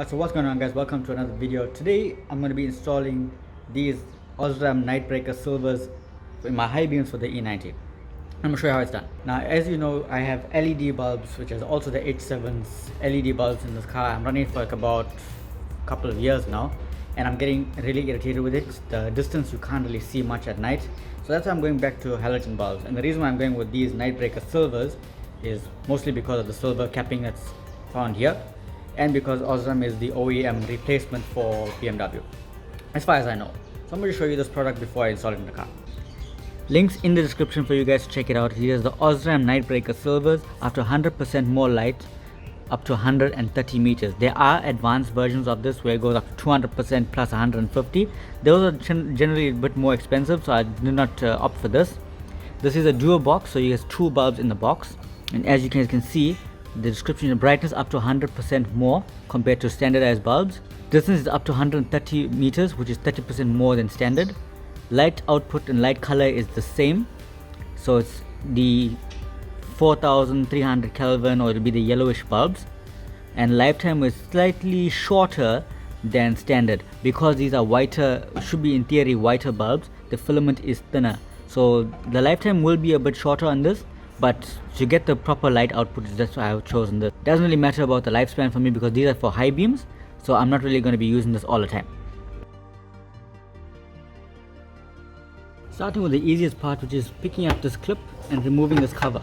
So what's going on, guys? Welcome to another video. Today I'm going to be installing these Osram Night Breaker silvers in my high beams for the E90. I'm going to show you how it's done. Now, as you know, I have LED bulbs, which is also the H7's LED bulbs in this car. I'm running it for like about a couple of years now, and I'm getting really irritated with it. The distance, you can't really see much at night, so that's why I'm going back to halogen bulbs. And the reason why I'm going with these Night Breaker silvers is mostly because of the silver capping that's found here, and because Osram is the OEM replacement for BMW, as far as I know. So I'm going to show you this product before I install it in the car. Links in the description for you guys to check it out. Here's the Osram Night Breaker silvers after 100% more light, up to 130 meters. There are advanced versions of this where it goes up to 200% plus 150. Those are generally a bit more expensive, so I did not opt for this. This is a dual box, so you have two bulbs in the box, and as you guys can see, the description, the brightness up to 100% more compared to standardized bulbs. Distance is up to 130 meters, which is 30% more than standard. Light output and light color is the same, so it's the 4300 Kelvin, or it'll be the yellowish bulbs, and lifetime is slightly shorter than standard because these are whiter, should be in theory whiter bulbs. The filament is thinner, so the lifetime will be a bit shorter on this, but to get the proper light output, that's why I've chosen this. Doesn't really matter about the lifespan for me because these are for high beams, so I'm not really going to be using this all the time. Starting with the easiest part, which is picking up this clip and removing this cover,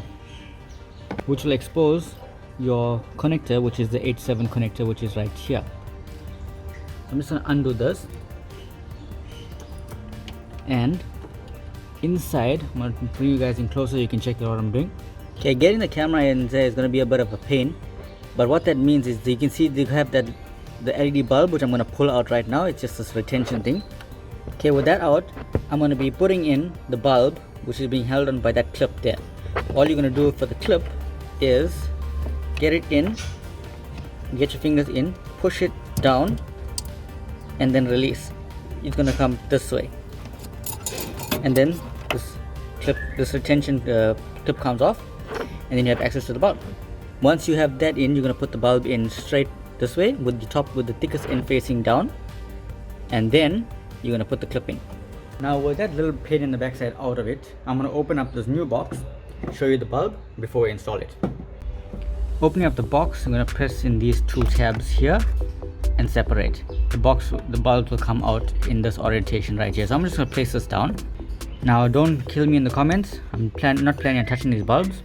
which will expose your connector, which is the H7 connector, which is right here. I'm just going to undo this, and inside, I'm going to bring you guys in closer so you can check out what I'm doing. Okay, getting the camera in there is going to be a bit of a pain, but what that means is you can see they have the LED bulb, which I'm going to pull out right now. It's just this retention thing. Okay, with that out, I'm going to be putting in the bulb, which is being held on by that clip there. All you're going to do for the clip is get it in, get your fingers in, push it down, and then release. It's going to come this way, and then this retention clip comes off, and then you have access to the bulb. Once you have that in, you're going to put the bulb in straight this way with the thickest end facing down, and then you're going to put the clip in. Now, with that little pain in the backside out of it, I'm going to open up this new box, show you the bulb before we install it. Opening up the box, I'm going to press in these two tabs here and separate. The bulb will come out in this orientation right here. So I'm just going to place this down. Now, don't kill me in the comments. I'm not planning on touching these bulbs.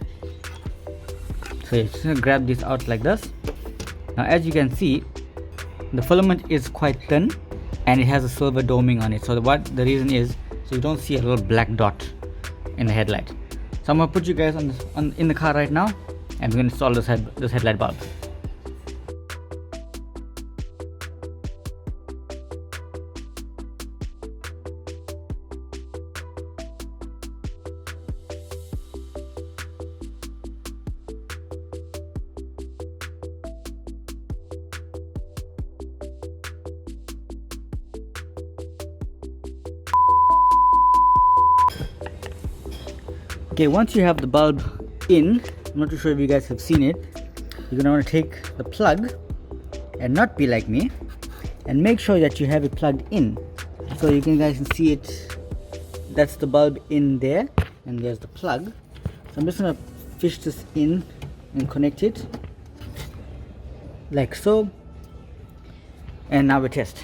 So you're just going to grab this out like this. Now, as you can see, the filament is quite thin, and it has a silver doming on it. So the reason is so you don't see a little black dot in the headlight. So I'm going to put you guys in the car right now, and we're going to install this headlight bulb. Okay, once you have the bulb in, I'm not too sure if you guys have seen it, you're going to want to take the plug and not be like me, and make sure that you have it plugged in. So you guys can see it, that's the bulb in there, and there's the plug. So I'm just going to fish this in and connect it like so, and now we test.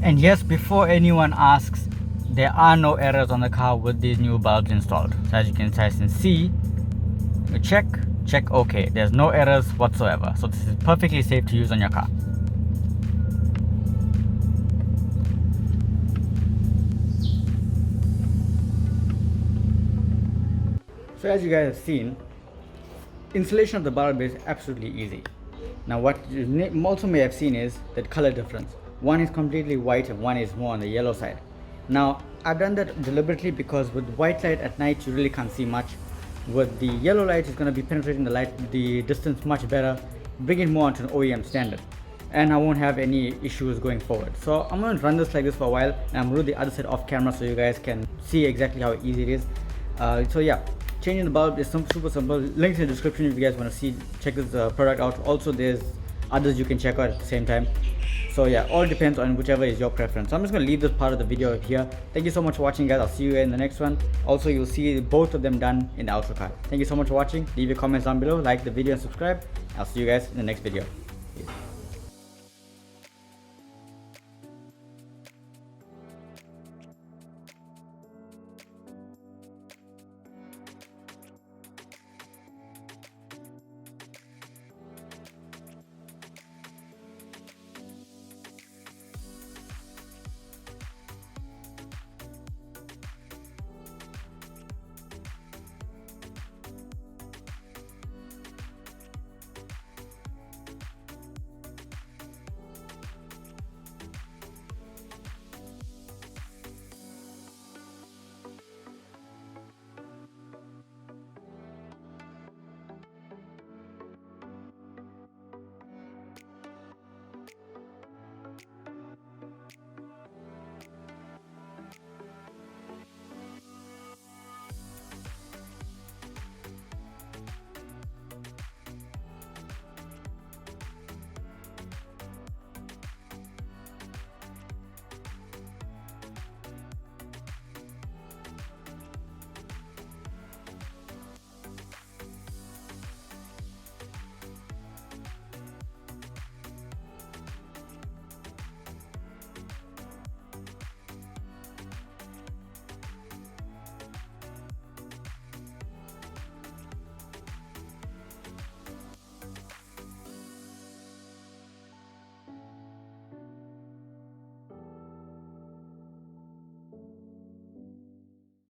And yes, before anyone asks, there are no errors on the car with these new bulbs installed. So as you can see, you check OK. There's no errors whatsoever. So this is perfectly safe to use on your car. So as you guys have seen, installation of the bulb is absolutely easy. Now what you also may have seen is that color difference. One is completely white and one is more on the yellow side. Now, I've done that deliberately because with white light at night, you really can't see much. With the yellow light, it's going to be penetrating the distance much better, bring it more onto an OEM standard. and I won't have any issues going forward. So I'm going to run this like this for a while, and I'm going to do the other side off camera so you guys can see exactly how easy it is. So yeah, changing the bulb is super simple. Links in the description if you guys want to see, check this product out. Also there's others you can check out at the same time. So yeah, all depends on whichever is your preference. So I'm just going to leave this part of the video here. Thank you so much for watching, guys. I'll see you in the next one. Also, you'll see both of them done in the outro card. Thank you so much for watching. Leave your comments down below, like the video and subscribe. I'll see you guys in the next video. Peace.